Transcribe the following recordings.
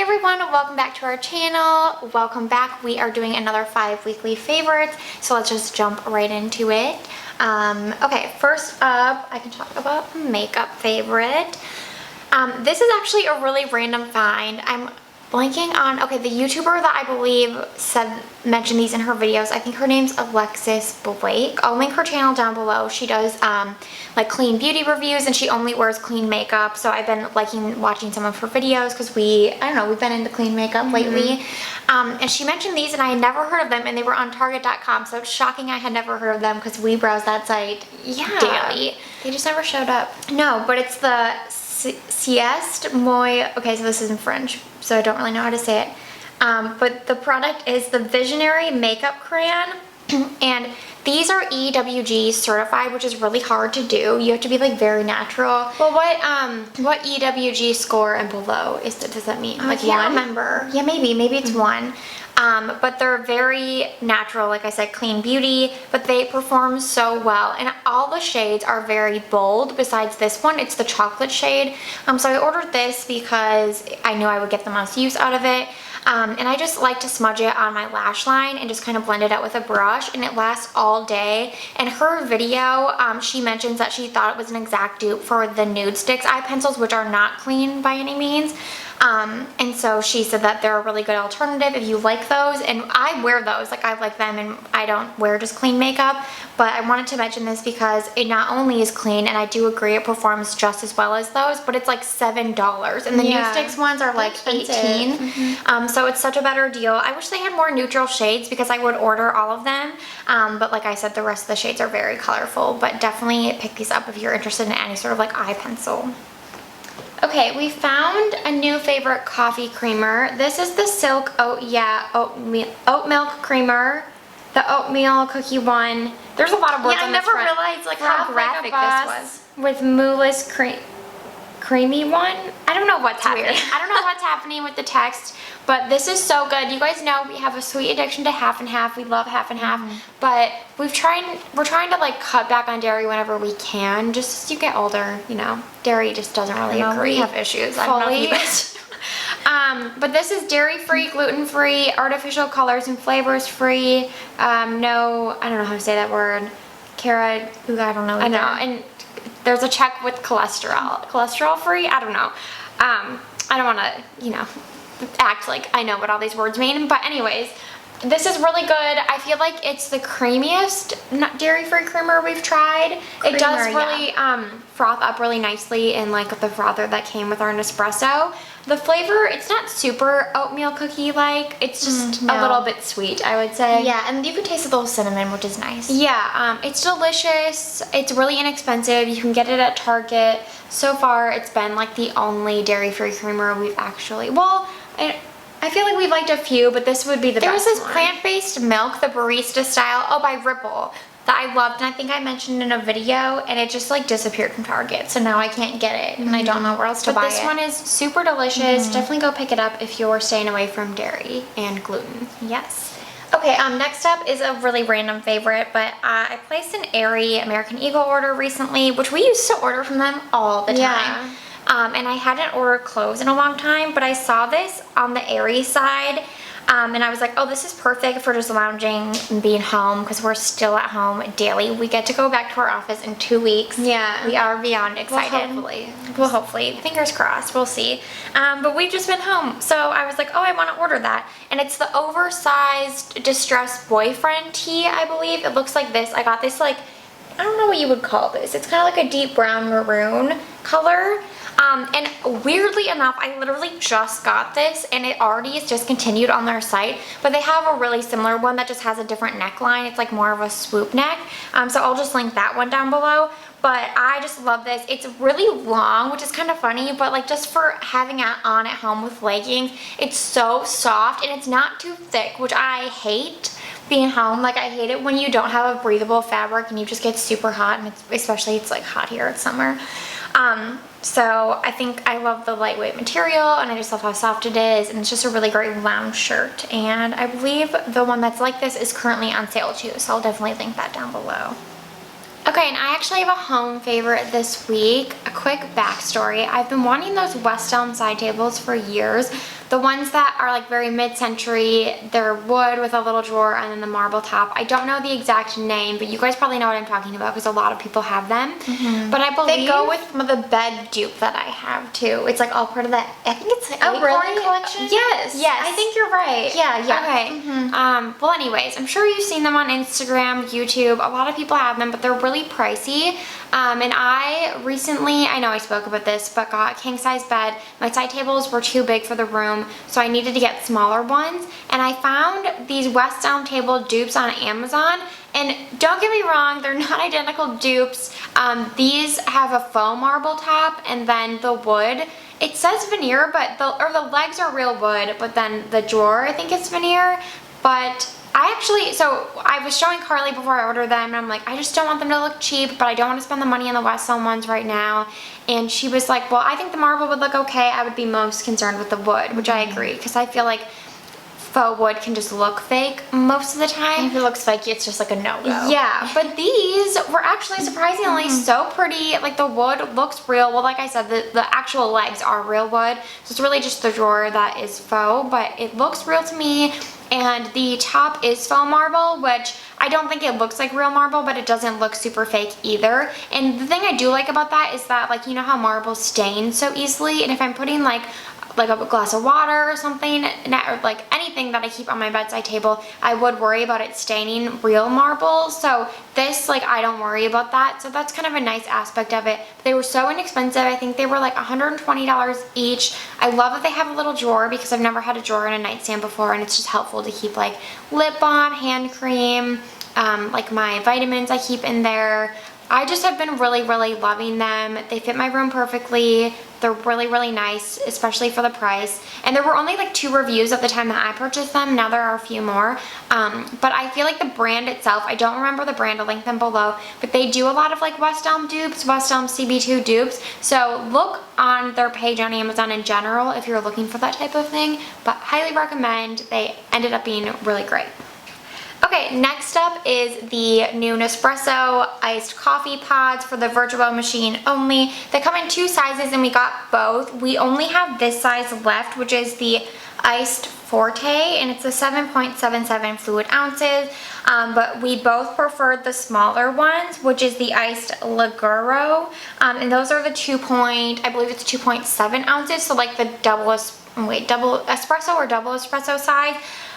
everyone, welcome back to our channel. Welcome back. We are doing another 5 weekly favorites, so let's just jump right into it. Okay, first up, I can talk about makeup favorite. This is actually a really random find. I'm blanking on, okay, the YouTuber that I believe mentioned these in her videos. I think her name's Alexis Blake. I'll link her channel down below. She does like clean beauty reviews, and she only wears clean makeup. So I've been liking watching some of her videos because we've been into clean makeup lately. And she mentioned these, and I had never heard of them, and they were on Target.com. So it's shocking I had never heard of them because we browse that site daily. They just never showed up. No, but it's the Sieste Moi. Okay, so this is in French, so I don't really know how to say it. But the product is the Visionary Makeup Crayon, and these are EWG certified, which is really hard to do. You have to be like very natural. Well, what EWG score and below does that mean? I can't remember. Yeah, maybe it's 1. But they're very natural, like I said, clean beauty, but they perform so well. And all the shades are very bold. Besides this one, it's the chocolate shade. So I ordered this because I knew I would get the most use out of it. And I just like to smudge it on my lash line and just kind of blend it out with a brush, and it lasts all day. And her video, she mentions that she thought it was an exact dupe for the Nude Sticks eye pencils, which are not clean by any means. And so she said that they're a really good alternative if you like those, and I wear those, like I like them, and I don't wear just clean makeup. But I wanted to mention this because it not only is clean, and I do agree it performs just as well as those, but it's like $7, and the Nude Sticks ones are like $18. So it's such a better deal. I wish they had more neutral shades because I would order all of them, but like I said, the rest of the shades are very colorful. But definitely pick these up if you're interested in any sort of like eye pencil. Okay, we found a new favorite coffee creamer. This is the Silk Oat Milk Creamer, the oatmeal cookie one. There's a lot of words on this front. I never realized like how graphic this was. With mousse creamy one. I don't know what's happening. Weird. I don't know what's happening with the text, but this is so good. You guys know we have a sweet addiction to half and half. We love half and half, but we're trying to like cut back on dairy whenever we can. Just as you get older, you know, dairy just doesn't really agree. We have issues. Fully. I don't know if you guys. But this is dairy-free, gluten-free, artificial colors and flavors-free. No, I don't know how to say that word. I don't know either. I know. And there's a check with cholesterol. Cholesterol-free? I don't know. I don't want to, you know, act like I know what all these words mean. But anyways, this is really good. I feel like it's the creamiest dairy-free creamer we've tried. It does really froth up really nicely in like the frother that came with our Nespresso. The flavor, it's not super oatmeal cookie-like. It's just a little bit sweet, I would say. Yeah, and you can taste a little cinnamon, which is nice. Yeah, it's delicious. It's really inexpensive. You can get it at Target. So far, it's been like the only dairy-free creamer we've actually, well, I feel like we've liked a few, but this would be the best one. There was this plant-based milk, the barista style, by Ripple, that I loved, and I think I mentioned in a video, and it just like disappeared from Target, so now I can't get it, and I don't know where else to buy it. But this one is super delicious. Definitely go pick it up if you're staying away from dairy and gluten. Yes. Okay, next up is a really random favorite, but I placed an Aerie American Eagle order recently, which we used to order from them all the time. Yeah. And I hadn't ordered clothes in a long time, but I saw this on the Aerie side, and I was like, oh, this is perfect for just lounging and being home, because we're still at home daily. We get to go back to our office in 2 weeks. Yeah. We are beyond excited. Well, hopefully. Fingers crossed. We'll see. But we've just been home, so I was like, oh, I want to order that. And it's the Oversized Distressed Boyfriend Tee, I believe. It looks like this. I got this, like, I don't know what you would call this. It's kind of like a deep brown maroon color. And weirdly enough, I literally just got this, and it already is discontinued on their site, but they have a really similar one that just has a different neckline. It's like more of a swoop neck, so I'll just link that one down below. But I just love this. It's really long, which is kind of funny, but like just for having it on at home with leggings, it's so soft, and it's not too thick, which I hate being home. Like, I hate it when you don't have a breathable fabric and you just get super hot, and especially it's like hot here, it's summer. So I think I love the lightweight material, and I just love how soft it is, and it's just a really great lounge shirt. And I believe the one that's like this is currently on sale too, so I'll definitely link that down below. Okay, Okay, and I actually have a home favorite this week. A quick backstory. I've been wanting those West Elm side tables for years. The ones that are like very mid-century, they're wood with a little drawer and then the marble top. I don't know the exact name, but you guys probably know what I'm talking about because a lot of people have them. But I believe They go with some of the bed dupe that I have too. It's like all part of that. I think it's Oh, Acorn really? collection. Yes. I think you're right. Yeah. Okay. Well, anyways, I'm sure you've seen them on Instagram, YouTube. A lot of people have them, but they're really pricey. And I recently, I know I spoke about this, but got a king size bed. My side tables were too big for the room, so I needed to get smaller ones. And I found these West Elm table dupes on Amazon. And don't get me wrong, they're not identical dupes. These have a faux marble top and then the wood. It says veneer, but the legs are real wood, but then the drawer I think is veneer. But so I was showing Carly before I ordered them, and I'm like, I just don't want them to look cheap, but I don't want to spend the money on the West Elm ones right now. And she was like, well, I think the marble would look okay. I would be most concerned with the wood, which I agree, because I feel like faux wood can just look fake most of the time. If it looks fake, it's just like a no-go. Yeah, but these were actually surprisingly so pretty. Like the wood looks real. Well, like I said, the actual legs are real wood. So it's really just the drawer that is faux, but it looks real to me. And the top is faux marble, which I don't think it looks like real marble, but it doesn't look super fake either. And the thing I do like about that is that, like, you know how marble stains so easily? And if I'm putting like a glass of water or something, or like anything that I keep on my bedside table, I would worry about it staining real marble. So this, like, I don't worry about that. So that's kind of a nice aspect of it. They were so inexpensive. I think they were like $120 each. I love that they have a little drawer because I've never had a drawer in a nightstand before, and it's just helpful to keep like lip balm, hand cream, like my vitamins I keep in there. I just have been really, really loving them. They fit my room perfectly. They're really, really nice, especially for the price. And there were only like 2 reviews at the time that I purchased them. Now there are a few more. But I feel like the brand itself, I don't remember the brand, I'll link them below, but they do a lot of like West Elm dupes, West Elm CB2 dupes. So look on their page on Amazon in general if you're looking for that type of thing. But highly recommend. They ended up being really great. Okay, next up is the new Nespresso iced coffee pods for the Virtuo machine only. They come in 2 sizes and we got both. We only have this size left, which is the iced forte, and it's a 7.77 fluid ounces. But we both preferred the smaller ones, which is the iced Liguro. And those are the I believe it's 2.7 ounces. So like the double espresso or double espresso size.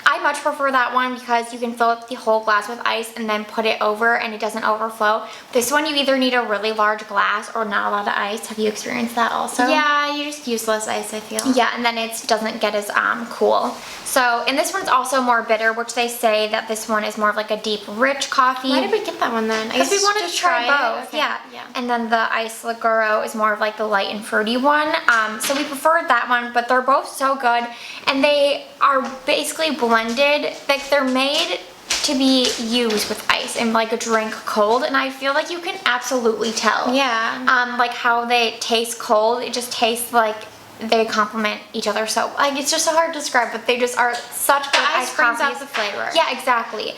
I much prefer that one because you can fill up the whole glass with ice and then put it over and it doesn't overflow. This one you either need a really large glass or not a lot of ice. Have you experienced that also? Yeah, you just use less ice, I feel. Yeah, and then it doesn't get as cool. So, and this one's also more bitter, which they say that this one is more of like a deep, rich coffee. Why did we get that one then? Because we wanted to try both. Okay. Yeah. And then the iced Liguro is more of like the light and fruity one. So we preferred that one, but they're both so good. And they are basically blended, like they're made to be used with ice and like a drink cold, and I feel like you can absolutely tell. Yeah. Like how they taste cold, it just tastes like they complement each other. So like it's just so hard to describe, but they just are such good iced brings coffees. out the flavor. Yeah, exactly.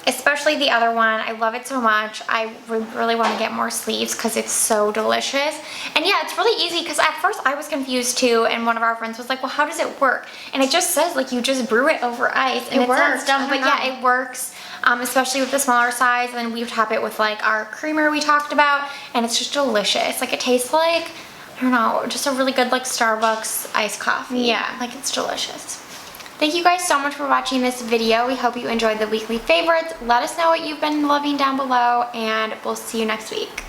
Especially the other one, I love it so much. I really want to get more sleeves because it's so delicious. And yeah, it's really easy because at first I was confused too, and one of our friends was like, well, how does it work? And it just says like you just brew it over ice, and it sounds dumb, but yeah, it works. Especially with the smaller size, and then we top it with like our creamer we talked about, and it's just delicious. Like it tastes like, I don't know, just a really good like Starbucks iced coffee. Yeah. Like it's delicious. Thank you guys so much for watching this video. We hope you enjoyed the weekly favorites. Let us know what you've been loving down below, and we'll see you next week.